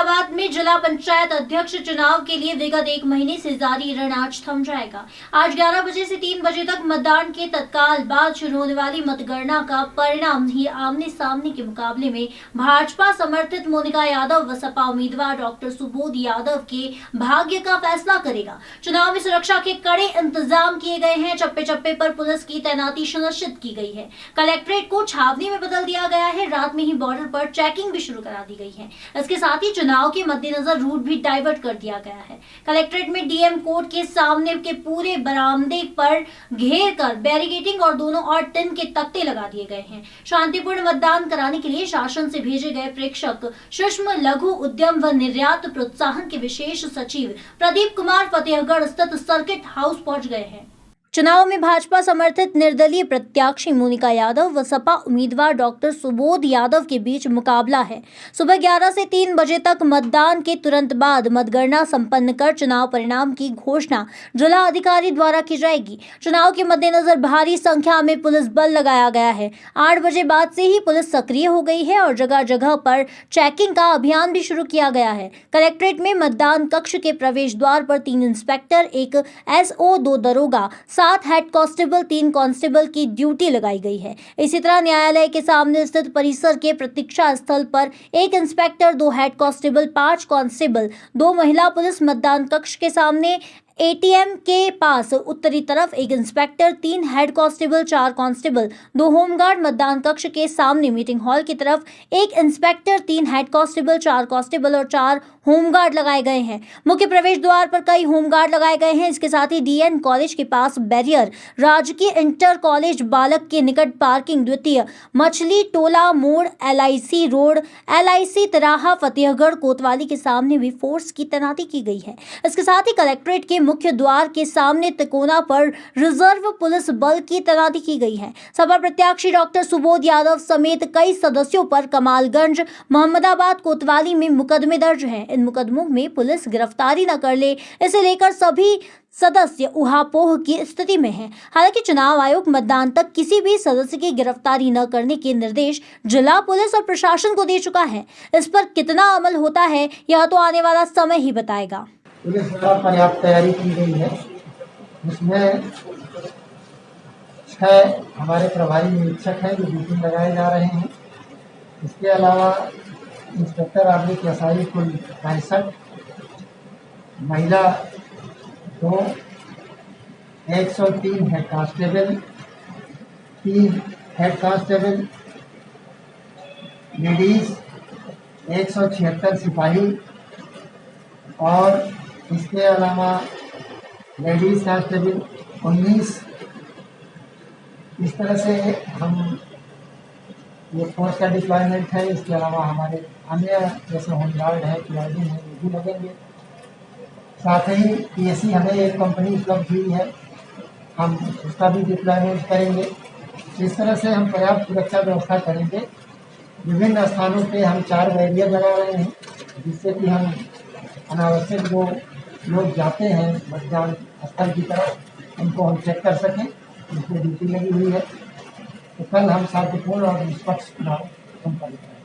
मुरादाबाद में जिला पंचायत अध्यक्ष चुनाव के लिए विगत 1 महीने से जारी रण आज थम जाएगा। आज 11 बजे से 3 बजे तक मतदान के तत्काल बाद शुरू होने वाली मतगणना का परिणाम ही आमने सामने के मुकाबले में भाजपा समर्थित मोनिका यादव व सपा उम्मीदवार डॉक्टर सुबोध यादव के भाग्य का फैसला करेगा। चुनाव में सुरक्षा के कड़े इंतजाम किए गए हैं। चप्पे चप्पे पर पुलिस की तैनाती सुनिश्चित की गई है। कलेक्ट्रेट को छावनी में बदल दिया गया है। रात में ही बॉर्डर पर चेकिंग भी शुरू करा दी गई है। इसके साथ ही चुनाव के मद्देनजर रूट भी डाइवर्ट कर दिया गया है। कलेक्ट्रेट में डीएम कोर्ट के सामने के पूरे बरामदे पर घेर कर बैरिकेडिंग और दोनों ओर टिन के तख्ते लगा दिए गए हैं। शांतिपूर्ण मतदान कराने के लिए शासन से भेजे गए प्रेक्षक सूक्ष्म लघु उद्यम व निर्यात प्रोत्साहन के विशेष सचिव प्रदीप कुमार फतेहगढ़ स्थित सर्किट हाउस पहुंच गए हैं। चुनाव में भाजपा समर्थित निर्दलीय प्रत्याशी मोनिका यादव व सपा उम्मीदवार डॉक्टर सुबोध यादव के बीच मुकाबला है। सुबह 11 से 3 बजे तक मतदान के तुरंत बाद मतगणना संपन्न कर चुनाव परिणाम की घोषणा जिला अधिकारी द्वारा की जाएगी। चुनाव के मद्देनजर भारी संख्या में पुलिस बल लगाया गया है। 8 बजे बाद से ही पुलिस सक्रिय हो गई है और जगह जगह पर चेकिंग का अभियान भी शुरू किया गया है। कलेक्ट्रेट में मतदान कक्ष के प्रवेश द्वार पर 3 इंस्पेक्टर, 1 SO, 2 दरोगा, 7 हेड कांस्टेबल, 3 कांस्टेबल की ड्यूटी लगाई गई है। इसी तरह न्यायालय के सामने स्थित परिसर के प्रतीक्षा स्थल पर 1 इंस्पेक्टर, 2 हेड कांस्टेबल, 5 कांस्टेबल, 2 महिला पुलिस, मतदान कक्ष के सामने ATM के पास उत्तरी तरफ 1 inspector, 3 head constable, 4 constable, 2 home guard, मतदान कक्ष के सामने मीटिंग हॉल की तरफ 1 इंस्पेक्टर, 3 हेड कांस्टेबल, 4 कांस्टेबल और 4 होमगार्ड लगाए गए हैं। मुख्य प्रवेश द्वार पर कई होमगार्ड लगाए गए हैं। इसके साथ ही DN कॉलेज के पास बैरियर, राजकीय इंटर कॉलेज बालक के निकट पार्किंग, द्वितीय मछली टोला मोड़, LIC रोड, LIC तिराहा, फतेहगढ़ कोतवाली के सामने भी फोर्स की तैनाती की गई है। इसके साथ ही कलेक्ट्रेट के मुख्य द्वार के सामने तिकोना पर रिजर्व पुलिस बल की तैनाती की गई है। सपा प्रत्याशी डॉक्टर सुबोध यादव समेत कई सदस्यों पर कमालगंज, मोहम्मदाबाद, कोतवाली में मुकदमे दर्ज हैं। इन मुकदमों में पुलिस गिरफ्तारी न कर ले, इसे लेकर सभी सदस्य उहापोह की स्थिति में हैं। हालांकि चुनाव आयोग मतदान तक किसी भी सदस्य की गिरफ्तारी न करने के निर्देश जिला पुलिस और प्रशासन को दे चुका है। इस पर कितना अमल होता है यह तो आने वाला समय ही बताएगा। पुलिस द्वारा पर्याप्त तैयारी की गई है। इसमें 6 हमारे प्रभारी निरीक्षक हैं जो ड्यूटी लगाए जा रहे हैं। इसके अलावा इंस्पेक्टर आदमी SI कुल 65, महिला 2, 103 head constable, 3 head constable, ladies 176 सिपाही और इसके अलावा लेडीज कांस्टेबल 19। इस तरह से हम ये फोर्स का डिप्लॉयमेंट है। इसके अलावा हमारे अन्य जैसे होमगार्ड है, PID है, ये भी लगेंगे। साथ ही PSC हमें एक कंपनी उपलब्ध हुई है, हम उसका भी डिप्लॉयमेंट करेंगे। इस तरह से हम पर्याप्त सुरक्षा व्यवस्था करेंगे। विभिन्न स्थानों पे हम 4 बैरियर लगा रहे हैं, जिससे कि हम अनावश्यक जो लोग जाते हैं मतदान स्थल की तरफ उनको हम चेक कर सकें। इसमें ड्यूटी लगी हुई है। तो कल हम शांतिपूर्ण और निष्पक्ष चुनाव संपन्न करेंगे।